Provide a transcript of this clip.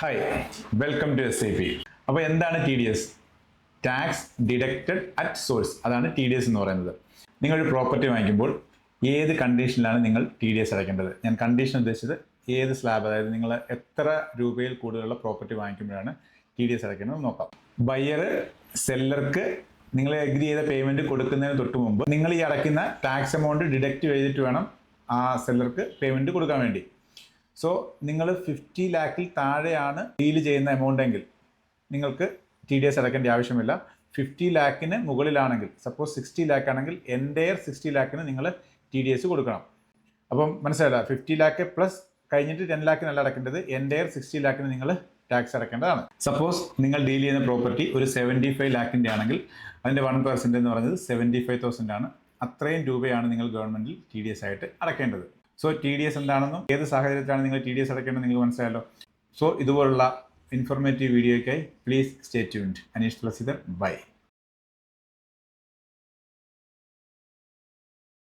Hi, welcome to SAP. അപ്പോൾ എന്താണ് TDS? Tax deducted at source. അതാണ് TDS എന്ന് പറയുന്നത്. നിങ്ങളൊരു പ്രോപ്പർട്ടി വാങ്ങിക്കുമ്പോൾ ഏത് കണ്ടീഷനിലാണ് നിങ്ങൾ TDS അടയ്ക്കേണ്ടത്? ഞാൻ കണ്ടീഷൻ ഉദ്ദേശിച്ചത് ഏത് സ്ലാബ്, അതായത് നിങ്ങൾ എത്ര രൂപയിൽ കൂടുതലുള്ള പ്രോപ്പർട്ടി വാങ്ങിക്കുമ്പോഴാണ് TDS അടയ്ക്കുന്നത് നോക്കാം. ബയ്യർ സെല്ലർക്ക് നിങ്ങൾ എഗ്രി ചെയ്ത പേയ്മെൻറ്റ് കൊടുക്കുന്നതിന് തൊട്ട് മുമ്പ് നിങ്ങൾ ഈ അടയ്ക്കുന്ന ടാക്സ് എമൗണ്ട് ഡിഡക്റ്റ് ചെയ്തിട്ട് വേണം ആ സെല്ലർക്ക് പേയ്മെൻറ്റ് കൊടുക്കാൻ വേണ്ടി. സോ നിങ്ങൾ 50 ലാഖിൽ താഴെയാണ് ഡീൽ ചെയ്യുന്ന എമൗണ്ട് എങ്കിൽ നിങ്ങൾക്ക് TDS അടയ്ക്കേണ്ട ആവശ്യമില്ല. 50 ലാഖിന് മുകളിലാണെങ്കിൽ, സപ്പോസ് 60 ലാഖ് ആണെങ്കിൽ എൻ്റയർ 60 ലാഖിന് നിങ്ങൾ TDS കൊടുക്കണം. അപ്പം മനസ്സിലായില്ല, 50 ലാഖ് പ്ലസ് കഴിഞ്ഞിട്ട് 10 ലാഖിനല്ല അടയ്ക്കേണ്ടത്, എൻ്റയർ 60 ലാഖിന് നിങ്ങൾ ടാക്സ് അടയ്ക്കേണ്ടതാണ്. സപ്പോസ് നിങ്ങൾ ഡീൽ ചെയ്യുന്ന പ്രോപ്പർട്ടി ഒരു 75 ലാഖിൻ്റെ ആണെങ്കിൽ അതിൻ്റെ 1% എന്ന് പറയുന്നത് 75,000 ആണ്. അത്രയും രൂപയാണ് നിങ്ങൾ ഗവൺമെൻറ്റിൽ TDS ആയിട്ട് അടയ്ക്കേണ്ടത്. സോ TDS എന്താണെന്നും ഏത് സാഹചര്യത്തിലാണ് നിങ്ങൾ TDS അടയ്ക്കേണ്ടത് നിങ്ങൾക്ക് മനസ്സിലായല്ലോ. സോ ഇതുപോലുള്ള ഇൻഫോർമേറ്റീവ് വീഡിയോയ്ക്കായി please stay tuned. Aneesh Thulasidhar, by.